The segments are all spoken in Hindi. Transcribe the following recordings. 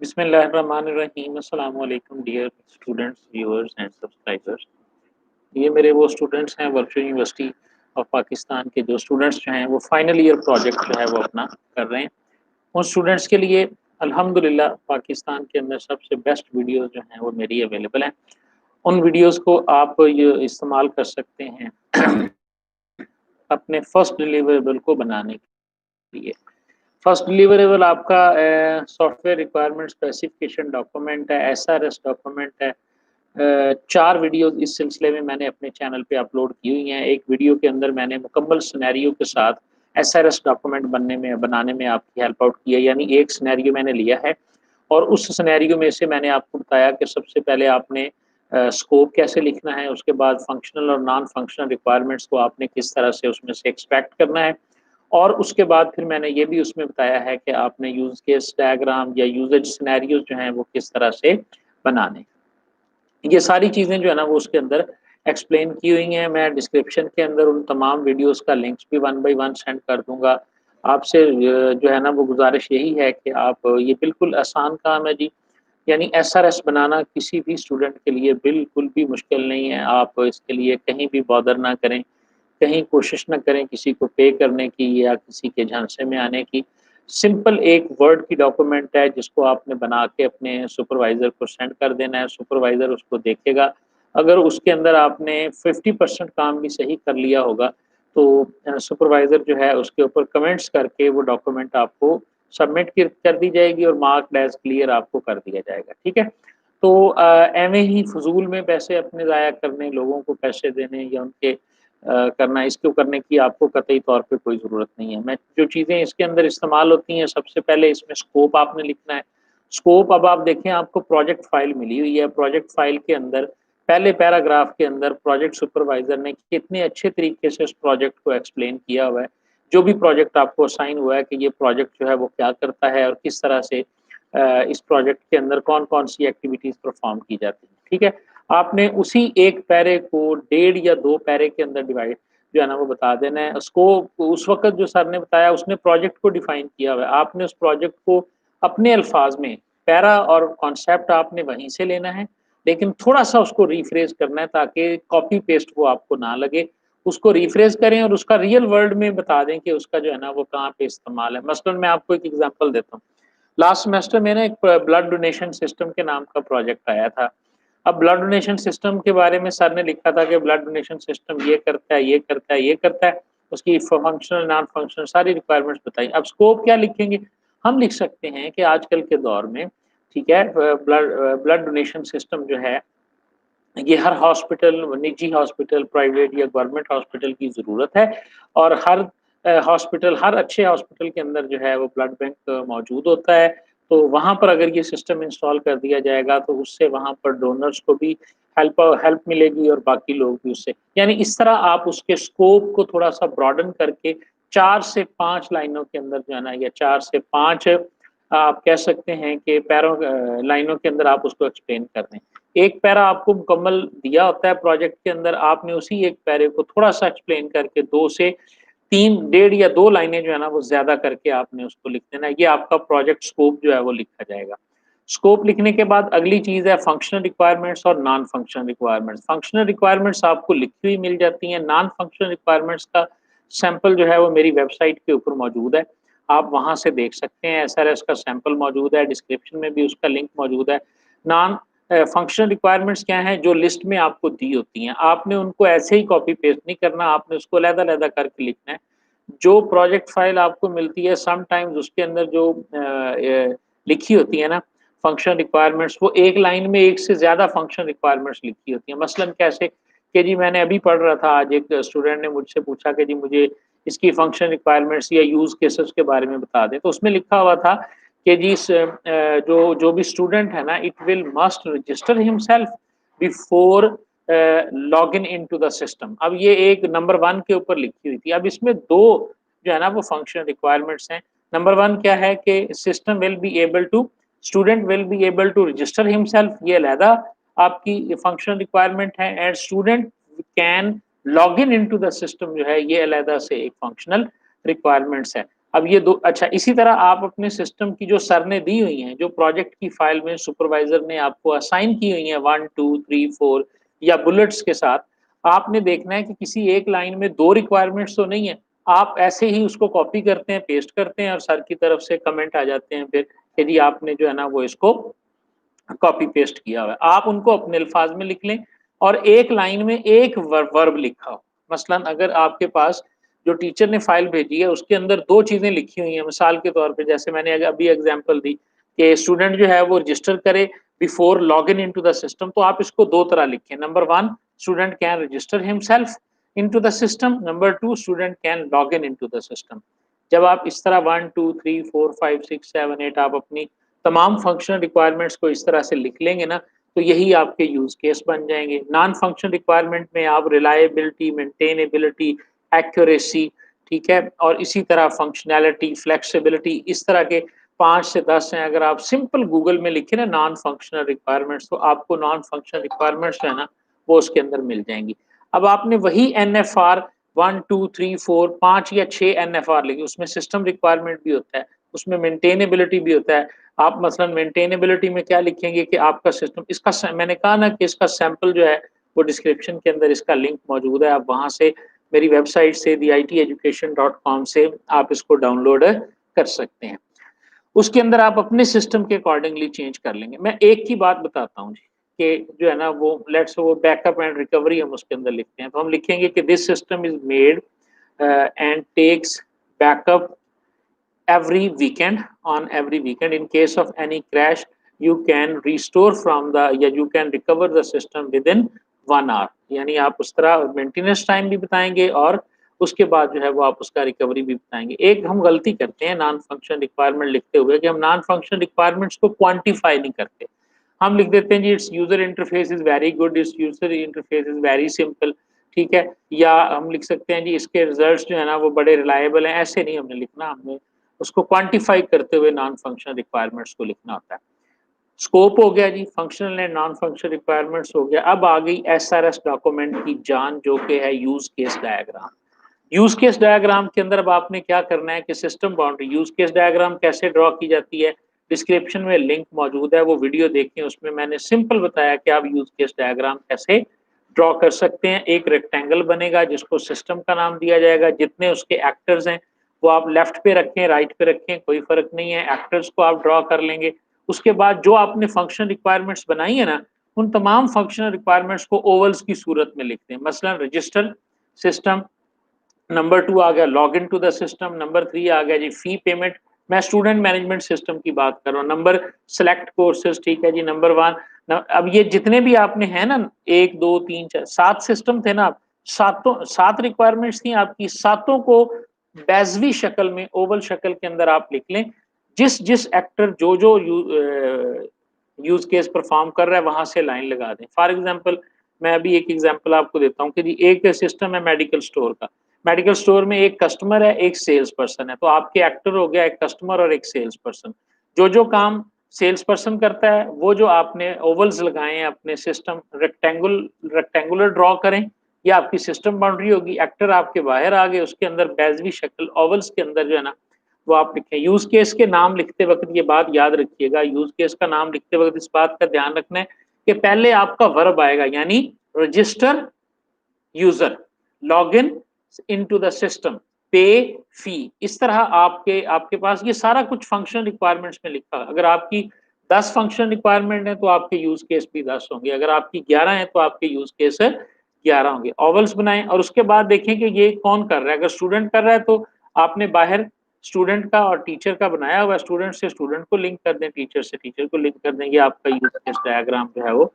बिस्मिल्लाहिर्रहमानिर्रहीम। अस्सलाम वालेकुम dear students, viewers and subscribers. ये मेरे वो स्टूडेंट्स हैं वर्चुअल यूनिवर्सिटी ऑफ पाकिस्तान के जो स्टूडेंट्स जो हैं वो फाइनल ईयर प्रोजेक्ट जो है वो अपना कर रहे हैं। उन स्टूडेंट्स के लिए अल्हम्दुलिल्लाह पाकिस्तान के अंदर सबसे बेस्ट वीडियोस जो हैं वो मेरी अवेलेबल हैं। उन वीडियोस को आप ये इस्तेमाल कर सकते हैं अपने फर्स्ट डिलीवरेबल को बनाने के लिए। फर्स्ट डिलीवरेबल आपका सॉफ्टवेयर रिक्वायरमेंट स्पेसिफिकेशन डॉक्यूमेंट है, एसआरएस डॉक्यूमेंट है। 4 वीडियोज़ इस सिलसिले में मैंने अपने चैनल पे अपलोड की हुई हैं। एक वीडियो के अंदर मैंने मुकम्मल सिनेरियो के साथ एसआरएस डॉक्यूमेंट बनाने में आपकी हेल्प आउट की है, यानी एक सिनेरियो मैंने लिया है और उस सिनेरियो में से मैंने आपको बताया कि सबसे पहले आपने स्कोप कैसे लिखना है, उसके बाद फंक्शनल और नॉन फंक्शनल रिक्वायरमेंट्स को आपने किस तरह से उसमें से एक्सट्रैक्ट करना है और उसके बाद फिर मैंने ये भी उसमें बताया है कि आपने यूज़ केस डायग्राम या यूजेज सिनेरियोज़ जो हैं वो किस तरह से बनाने। ये सारी चीज़ें जो है ना वो उसके अंदर एक्सप्लेन की हुई हैं। मैं डिस्क्रिप्शन के अंदर उन तमाम वीडियोज़ का लिंक्स भी वन बाय वन सेंड कर दूँगा। आपसे जो है ना वो गुज़ारिश यही है कि आप ये बिल्कुल आसान काम है जी, यानी एसआरएस बनाना किसी भी स्टूडेंट के लिए बिल्कुल भी मुश्किल नहीं है। आप इसके लिए कहीं भी बॉदर ना करें, कहीं कोशिश ना करें किसी को पे करने की या किसी के झांसे में आने की। सिंपल एक वर्ड की डॉक्यूमेंट है जिसको आपने बना के अपने सुपरवाइज़र को सेंड कर देना है, सुपरवाइज़र उसको देखेगा। अगर उसके अंदर आपने 50% काम भी सही कर लिया होगा, तो सुपरवाइज़र जो है उसके ऊपर कमेंट्स करके वो डॉक्यूमेंट आपको सबमिट कर दी जाएगी और मार्क्ड एज़ क्लियर आपको कर दिया जाएगा, ठीक है? तो ऐवें ही फ़िज़ूल में पैसे अपने ज़ाया करने, लोगों को पैसे देने या उनके करना, इसको करने की आपको कतई तौर पे कोई ज़रूरत नहीं है। मैं जो चीज़ें इसके अंदर इस्तेमाल होती हैं, सबसे पहले इसमें स्कोप आपने लिखना है। स्कोप अब आप देखें, आपको प्रोजेक्ट फ़ाइल मिली हुई है, प्रोजेक्ट फ़ाइल के अंदर पहले पैराग्राफ के अंदर प्रोजेक्ट सुपरवाइज़र ने कितने अच्छे तरीके से उस प्रोजेक्ट को एक्सप्लेन किया हुआ है। जो भी प्रोजेक्ट आपको असाइन हुआ है कि ये प्रोजेक्ट जो है वो क्या करता है और किस तरह से इस प्रोजेक्ट के अंदर कौन-कौन सी एक्टिविटीज़ परफ़ॉर्म की जाती हैं, ठीक है? आपने उसी एक पैरे को 1.5 या 2 पैरे के अंदर डिवाइड जो है ना वो बता देना है। उसको उस वक़्त जो सर ने बताया उसने प्रोजेक्ट को डिफ़ाइन किया हुआ है। आपने उस प्रोजेक्ट को अपने अल्फ़ाज़ में पैरा और कॉन्सेप्ट आपने वहीं से लेना है, लेकिन थोड़ा-सा उसको रिफ्रेज़ करना है ताकि कॉपी पेस्ट वो आपको ना लगे। उसको रिफ्रेज़ करें और उसका रियल वर्ल्ड में बता दें कि उसका जो है ना वो कहाँ पे इस्तेमाल है। मसलन मैं आपको एक एग्ज़ाम्पल देता हूँ। लास्ट सेमेस्टर में ना एक ब्लड डोनेशन सिस्टम के नाम का प्रोजेक्ट आया था। अब ब्लड डोनेशन सिस्टम के बारे में सर ने लिखा था कि ब्लड डोनेशन सिस्टम ये करता है, ये करता है, ये करता है। उसकी फंक्शनल, नॉन फंक्शनल सारी रिक्वायरमेंट्स बताई। अब स्कोप क्या लिखेंगे? हम लिख सकते हैं कि आजकल के दौर में, ठीक है, ब्लड डोनेशन सिस्टम जो है ये हर हॉस्पिटल, निजी हॉस्पिटल, प्राइवेट या गवर्नमेंट हॉस्पिटल की ज़रूरत है और हर हॉस्पिटल, हर अच्छे हॉस्पिटल के अंदर जो है वो ब्लड बैंक मौजूद होता है। तो वहाँ पर अगर ये सिस्टम इंस्टॉल कर दिया जाएगा तो उससे वहाँ पर डोनर्स को भी हेल्प हेल्प मिलेगी और बाकी लोग भी उससे, यानी इस तरह आप उसके स्कोप को थोड़ा-सा ब्रॉडेन करके 4 से 5 लाइनों के अंदर जो है ना, या 4 से 5 आप कह सकते हैं कि लाइनों के अंदर आप उसको एक्सप्लेन कर दें। एक पैरा आपको मुकम्मल दिया होता है प्रोजेक्ट के अंदर, आपने उसी एक पैरे को थोड़ा-सा एक्सप्लेन करके 2 से 3, 1.5 या 2 लाइनें जो है ना वो ज़्यादा करके आपने उसको लिख देना है। ये आपका प्रोजेक्ट स्कोप जो है वो लिखा जाएगा। स्कोप लिखने के बाद अगली चीज़ है फंक्शनल रिक्वायरमेंट्स और non functional requirements. Functional requirements आपको लिखी हुई मिल जाती हैं, नॉन फंक्शनल रिक्वायरमेंट्स का सैंपल जो है वो मेरी वेबसाइट के ऊपर मौजूद है। आप वहाँ से देख सकते हैं, एसआरएस का सैंपल मौजूद है, डिस्क्रिप्शन में भी उसका लिंक मौजूद है। नॉन फंक्शनल रिक्वायरमेंट्स क्या हैं? जो लिस्ट में आपको दी होती हैं, आपने उनको ऐसे ही कॉपी पेस्ट नहीं करना, आपने उसको अलग-अलग करके लिखना है। जो प्रोजेक्ट फाइल आपको मिलती है समटाइम्स उसके अंदर जो लिखी होती है ना फंक्शनल रिक्वायरमेंट्स, वो एक लाइन में एक से ज़्यादा फंक्शनल रिक्वायरमेंट्स लिखी होती हैं। मसलन कैसे कि जी मैंने अभी पढ़ रहा था, आज एक स्टूडेंट ने मुझसे पूछा कि जी मुझे इसकी फंक्शनल रिक्वायरमेंट्स या यूज़ केसेस के बारे में बता दें। तो उसमें लिखा हुआ था कि जी जो जो भी स्टूडेंट है ना, it will must register himself before login into the system. अब ये एक नंबर 1 के ऊपर लिखी हुई थी। अब इसमें 2 जो है ना वो फंक्शनल रिक्वायरमेंट्स हैं। नंबर 1 क्या है कि system will be able to student will be able to register himself, ये अलहदा आपकी फंक्शनल रिक्वायरमेंट है, and student can login into the system जो है ये अलहदा से एक फंक्शनल रिक्वायरमेंट्स है। अब ये दो, अच्छा इसी तरह आप अपने सिस्टम की जो सर ने दी हुई हैं, जो प्रोजेक्ट की फाइल में सुपरवाइजर ने आपको असाइन की हुई हैं 1 2 3 4 या बुलेट्स के साथ, आपने देखना है कि किसी एक लाइन में 2 रिक्वायरमेंट्स तो नहीं है। आप ऐसे ही उसको कॉपी करते हैं, पेस्ट करते हैं और सर की तरफ से कमेंट आ जाते हैं फिर कि जी आपने जो है ना वो इसको कॉपी पेस्ट किया हुआ है। आप उनको अपने अल्फाज में लिख लें और एक लाइन में एक वर्ब लिखा हो। मसलन अगर आपके पास जो टीचर ने फाइल भेजी है उसके अंदर 2 चीज़ें लिखी हुई हैं, मिसाल के तौर पे जैसे मैंने अभी एग्जांपल दी कि स्टूडेंट जो है वो रजिस्टर करे before login into the system, तो आप इसको 2 तरह लिखें। Number 1 student can register himself into the system, number 2 student can log in into the system. जब आप इस तरह 1 2 3 4 5 6 7 8 आप अपनी तमाम फंक्शनल रिक्वायरमेंट्स को इस तरह से लिख लेंगे ना, तो यही आपके यूज केस बन जाएंगे। नॉन फंक्शनल रिक्वायरमेंट में आप रिलायबिलिटी, मेंटेनेबिलिटी, एक्यूरेसी, ठीक है, और इसी तरह फंक्शनैलिटी, फ्लेक्सिबिलिटी, इस तरह के 5 से 10 हैं। अगर आप सिंपल गूगल में लिखें ना नॉन फंक्शनल रिक्वायरमेंट्स, तो आपको नॉन फंक्शनल रिक्वायरमेंट्स जो है ना वो उसके अंदर मिल जाएंगी। अब आपने वही एनएफआर 1 2 3 4 5 या 6 एनएफआर लिखी, उसमें सिस्टम रिक्वायरमेंट भी होता है, उसमें मेंटेनेबिलिटी भी होता है। आप मसलन मेंटेनेबिलिटी में क्या लिखेंगे कि आपका सिस्टम, इसका मैंने कहा ना कि इसका सैंपल जो है वो डिस्क्रिप्शन के अंदर इसका लिंक मौजूद है। आप वहां से मेरी वेबसाइट से theITeducation.com से आप इसको डाउनलोड कर सकते हैं। उसके अंदर आप अपने सिस्टम के अकॉर्डिंगली चेंज कर लेंगे। मैं एक की बात बताता हूँ जी कि जो है ना वो लेट्स वो बैकअप एंड रिकवरी हम उसके अंदर लिखते हैं, तो हम लिखेंगे कि this system is made and takes backup every weekend in case of any crash you can restore from the या you can recover the system within 1 hour। यानी आप उस तरह मेंटेनेंस टाइम भी बताएंगे और उसके बाद जो है वो आप उसका रिकवरी भी बताएंगे। एक हम गलती करते हैं नॉन फंक्शन रिक्वायरमेंट लिखते हुए कि हम नॉन फंक्शन रिक्वायरमेंट्स को क्वांटिफाई नहीं करते। हम लिख देते हैं जी it's user interface is very good, it's user interface is very simple, ठीक है, या हम लिख सकते हैं जी इसके रिजल्ट्स जो है ना वो बड़े रिलायबल हैं। ऐसे नहीं हमने लिखना, हमने उसको क्वांटिफाई करते हुए नॉन फंक्शनल रिक्वायरमेंट्स को लिखना होता है। स्कोप हो गया जी, functional and non functional requirements हो गया। अब आ गई एसआरएस डॉक्यूमेंट की जान, जो कि है use case diagram. Use case diagram के अंदर अब आपने क्या करना है कि system boundary, use case diagram कैसे ड्रॉ की जाती है, डिस्क्रिप्शन में लिंक मौजूद है, वो वीडियो देखें, उसमें मैंने सिंपल बताया कि आप यूज केस डायग्राम कैसे ड्रॉ कर सकते हैं। एक रेक्टेंगल बनेगा जिसको सिस्टम का नाम दिया जाएगा, जितने उसके एक्टर्स हैं वो आप लेफ्ट पे रखें, राइट पे रखें, कोई फर्क नहीं है, एक्टर्स को आप ड्रॉ कर लेंगे। उसके बाद जो आपने फंक्शनल रिक्वायरमेंट्स बनाई है ना, उन तमाम फंक्शनल रिक्वायरमेंट्स को ओवल्स की सूरत में लिखते हैं। मसलन रजिस्टर सिस्टम, नंबर 2 आ गया log in to the system, number 3 आ गया जी फी पेमेंट, मैं स्टूडेंट मैनेजमेंट सिस्टम की बात कर रहा हूँ, नंबर सेलेक्ट कोर्सेज, ठीक है जी, नंबर 1। अब ये जितने भी आपने है ना 1 2 3 4 7 सिस्टम थे ना, सातों 7 रिक्वायरमेंट्स थी आपकी, सातों को बेजवी शक्ल में ओवल शक्ल के अंदर आप लिख लें। जिस जिस एक्टर जो जो यूज केस परफॉर्म कर रहा है वहां से लाइन लगा दें। फॉर एग्जांपल मैं अभी एक एग्जांपल आपको देता हूँ कि जी एक सिस्टम है मेडिकल स्टोर का, मेडिकल स्टोर में एक कस्टमर है, एक सेल्स पर्सन है, तो आपके एक्टर हो गया एक कस्टमर और एक सेल्स पर्सन। जो जो काम सेल्स पर्सन करता है वो जो आपने ओवल्स लगाए हैं अपने सिस्टम, रेक्टेंगुलर ड्रॉ करें, ये आपकी सिस्टम बाउंड्री होगी। एक्टर आपके बाहर आ गए, उसके अंदर बेजवी शक्ल ओवल्स के अंदर जो है ना वो आप लिखें। यूज केस के नाम लिखते वक्त ये बात याद रखिएगा, यूज केस का नाम लिखते वक्त इस बात का ध्यान रखना है कि पहले आपका वर्ब आएगा, यानी register user, log in into the system, पे, फी। इस तरह आपके आपके पास ये सारा कुछ फंक्शन रिक्वायरमेंट्स में लिखा है। अगर आपकी 10 फंक्शन रिक्वायरमेंट है तो आपके यूज केस भी 10 होंगे, अगर आपकी 11 है तो आपके यूज केस 11 होंगे। ओवल्स बनाएं और उसके बाद देखें कि ये कौन कर रहा है। अगर स्टूडेंट कर रहा है तो आपने बाहर स्टूडेंट का और टीचर का बनाया हुआ, स्टूडेंट से स्टूडेंट को लिंक कर दें, टीचर से टीचर को लिंक कर दें, ये आपका यूज केस डायग्राम जो है वो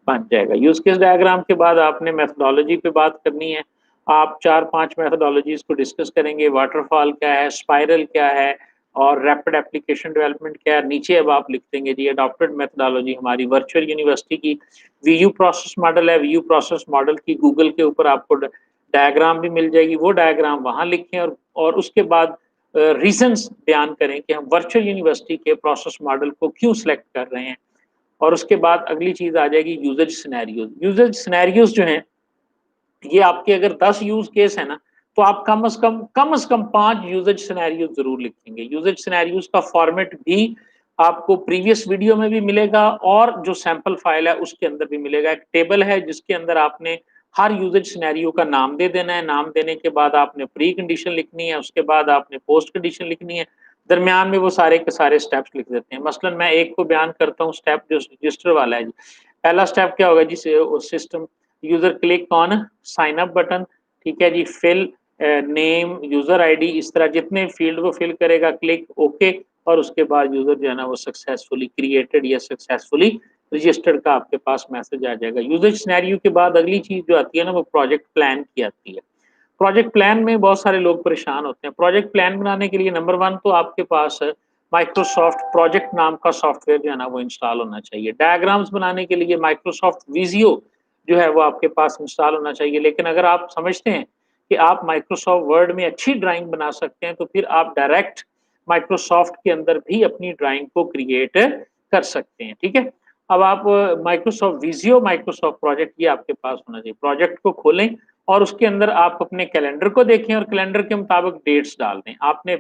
बन जाएगा। यूज केस डायग्राम के बाद आपने मेथोडोलॉजी पे बात करनी है। आप 4-5 मेथोडोलॉजीज को डिस्कस करेंगे, वाटरफॉल क्या है, स्पाइरल क्या है और रैपिड एप्लीकेशन डेवलपमेंट क्या है। नीचे अब आप लिख देंगे जी अडॉप्टेड मेथोडोलॉजी हमारी वर्चुअल यूनिवर्सिटी की वीयू प्रोसेस मॉडल है, वीयू प्रोसेस मॉडल की गूगल के ऊपर आपको डायग्राम भी मिल जाएगी, वो डायग्राम वहां लिखें और उसके बाद रीजंस बयान करें कि हम वर्चुअल यूनिवर्सिटी के प्रोसेस मॉडल को क्यों सिलेक्ट कर रहे हैं। और उसके बाद अगली चीज आ जाएगी यूजेज सिनेरियोज। यूजेज सिनेरियोज जो हैं ये आपके अगर 10 यूज केस है ना तो आप कम से कम 5 यूजेज सिनेरियो ज़रूर लिखेंगे। यूजेज सिनेरियोज़ का फॉर्मेट भी आपको प्रीवियस वीडियो में भी मिलेगा और जो सैंपल फाइल है उसके अंदर भी मिलेगा। एक टेबल है जिसके अंदर आपने हर यूजेज सिनेरियो का नाम दे देना है। नाम देने के बाद आपने प्री कंडीशन लिखनी है, उसके बाद आपने पोस्ट कंडीशन लिखनी है। दरमियान में वो सारे के सारे स्टेप्स लिख देते हैं। मसलन मैं एक को बयान करता हूँ, स्टेप जो रजिस्टर वाला है जी। पहला स्टेप क्या होगा जी, system user click on sign up button, ठीक है जी। फिल नेम, यूज़र आईडी, इस तरह जितने फील्ड वो फिल करेगा, क्लिक ओके, और उसके बाद यूज़र जो है ना वो सक्सेसफुली क्रिएटेड या सक्सेसफुली रजिस्टर्ड का आपके पास मैसेज आ जाएगा। यूजेज सिनेरियो के बाद अगली चीज़ जो आती है ना वो प्रोजेक्ट प्लान की आती है। प्रोजेक्ट प्लान में बहुत सारे लोग परेशान होते हैं। प्रोजेक्ट प्लान बनाने के लिए नंबर 1 तो आपके पास माइक्रोसॉफ्ट प्रोजेक्ट नाम का सॉफ्टवेयर जो है ना वो इंस्टॉल होना चाहिए। डायग्राम्स बनाने के लिए माइक्रोसॉफ्ट विजियो जो है वो आपके पास इंस्टॉल होना चाहिए। लेकिन अगर आप समझते हैं कि आप माइक्रोसॉफ्ट वर्ड में अच्छी ड्राइंग बना सकते हैं, तो फिर आप डायरेक्ट माइक्रोसॉफ्ट के अंदर भी अपनी ड्राइंग को क्रिएट कर सकते हैं, ठीक है। अब आप माइक्रोसॉफ्ट विजियो, माइक्रोसॉफ्ट प्रोजेक्ट, ये आपके पास होना चाहिए। प्रोजेक्ट को खोलें और उसके अंदर आप अपने कैलेंडर को देखें और कैलेंडर के मुताबिक डेट्स डाल दें। आपने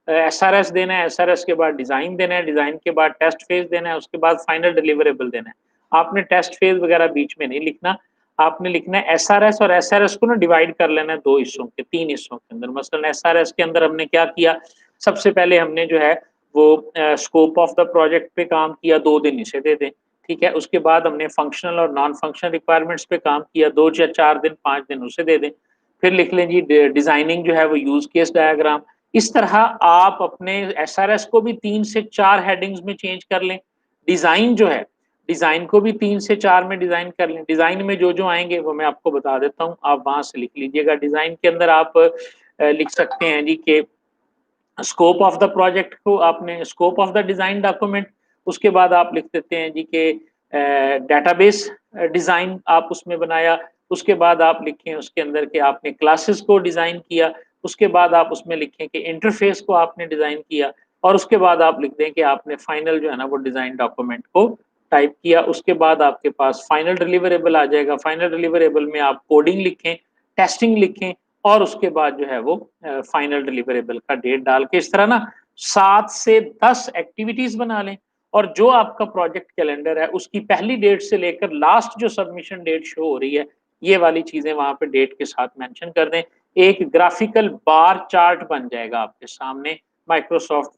एसआरएस देना है, एसआरएस के बाद डिज़ाइन देना है, डिज़ाइन के बाद टेस्ट फेज़ देना है, उसके बाद फाइनल डिलिवरेबल देना है। आपने टेस्ट फेज़ वगैरह बीच में नहीं लिखना, आपने लिखना है एसआरएस, और एसआरएस को ना डिवाइड कर लेना है 2 हिस्सों के, 3 हिस्सों के अंदर। मसलन एसआरएस के अंदर हमने क्या किया, सबसे पहले हमने जो है वो स्कोप ऑफ द प्रोजेक्ट पे काम किया, 2 दिन इसे दे दें, ठीक है। उसके बाद हमने फंक्शनल और नॉन फंक्शनल रिक्वायरमेंट्स पे काम किया, 2 या 4 दिन, 5 दिन उसे दे दें। फिर लिख लें जी डिज़ाइनिंग जो है वो यूज़ केस डायग्राम। इस तरह आप अपने एसआरएस को भी 3 से 4 हेडिंग्स में चेंज कर लें। डिज़ाइन जो है, डिज़ाइन को भी 3 से 4 में डिज़ाइन कर लें। डिज़ाइन में जो-जो आएँगे वो मैं आपको बता देता हूँ, आप वहाँ से लिख लीजिएगा। डिज़ाइन के अंदर आप लिख सकते हैं जी कि स्कोप ऑफ द प्रोजेक्ट को आपने scope of the design document, उसके बाद आप लिख देते हैं जी कि डेटाबेस डिज़ाइन आप उसमें बनाया, उसके बाद आप लिखें उसके अंदर कि आपने क्लासेस को डिज़ाइन किया, उसके बाद आप उसमें लिखें कि इंटरफ़ेस को आपने डिज़ाइन किया, और उसके बाद आप लिख दें कि आपने फाइनल जो है ना वो डिज़ाइन डॉक्यूमेंट को टाइप किया। उसके बाद आपके पास फाइनल डिलिवरेबल आ जाएगा। फाइनल डिलिवरेबल में आप कोडिंग लिखें, टेस्टिंग लिखें, और उसके बाद जो है वो फाइनल डिलिवरेबल का डेट डाल के इस तरह ना 7 से 10 एक्टिविटीज़ बना लें, और जो आपका प्रोजेक्ट कैलेंडर है उसकी पहली डेट से लेकर लास्ट जो सबमिशन डेट शो हो रही है, ये वाली चीज़ें वहाँ पे डेट के साथ मेंशन कर दें। एक ग्राफिकल बार चार्ट बन जाएगा आपके सामने माइक्रोसॉफ्ट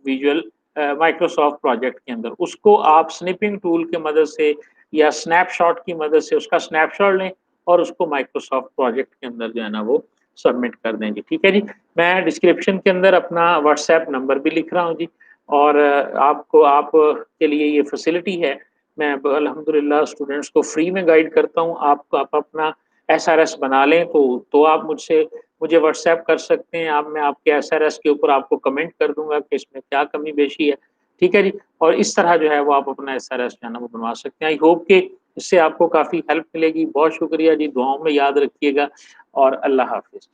प्रोजेक्ट के अंदर। उसको आप स्निपिंग टूल की मदद से या स्नैपशॉट की मदद से उसका स्नैपशॉट लें और उसको माइक्रोसॉफ्ट प्रोजेक्ट के अंदर जो है ना वो सबमिट कर दें जी, ठीक है जी। मैं डिस्क्रिप्शन के अंदर अपना व्हाट्सएप नंबर भी लिख रहा हूँ जी, और आप के लिए ये फैसिलिटी है। मैं अल्हम्दुलिल्लाह स्टूडेंट्स को फ्री में गाइड करता हूँ। आप अपना एसआरएस बना लें तो आप मुझे व्हाट्सएप कर सकते हैं। मैं आपके एसआरएस के ऊपर आपको कमेंट कर दूँगा कि इसमें क्या कमी पेशी है, ठीक है जी। और इस तरह जो है वो आप अपना एसआरएस जो है ना वो बनवा सकते हैं। आई होप कि इससे आपको काफ़ी हेल्प मिलेगी। बहुत शुक्रिया जी, दुआओं में याद रखिएगा, और अल्लाह हाफ़िज़।